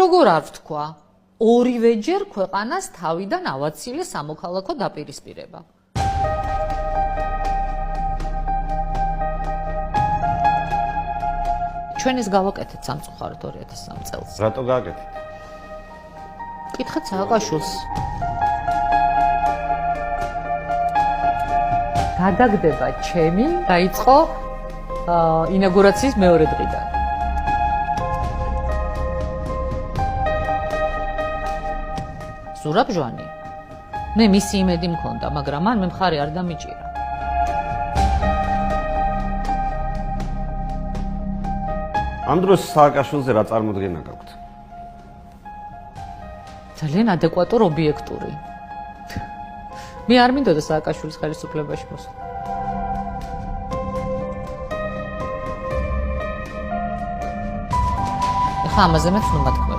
როგორ არ ვთქვა, ორივეჯერ ქვეყანას თავიდან ავაცილე სამოქალაქო დაპირისპირება. ჩვენ ეს გავაკეთეთ სამწუხაროდ 2003 წელს. რატო გააკეთეთ? კითხეთ სააკაშვილს. გადაგდება ჩემი, დაიწყო ინაგურაციის მეორე დღიდან. ზურაბ-ჟვანი. მე მისი იმედი მქონდა, მაგრამ მან მე მხარი არ დამიჭირა. ამ დროს სააკაშვილზე რა წარმოდგენა გაქვთ? ძალიან ადეკვატურ ობიექტური. მე არ მინდოდა სააკაშვილის ხელისუფლებაში მოსვლა. ეხლა ამაზე მეც უნდა თქვა.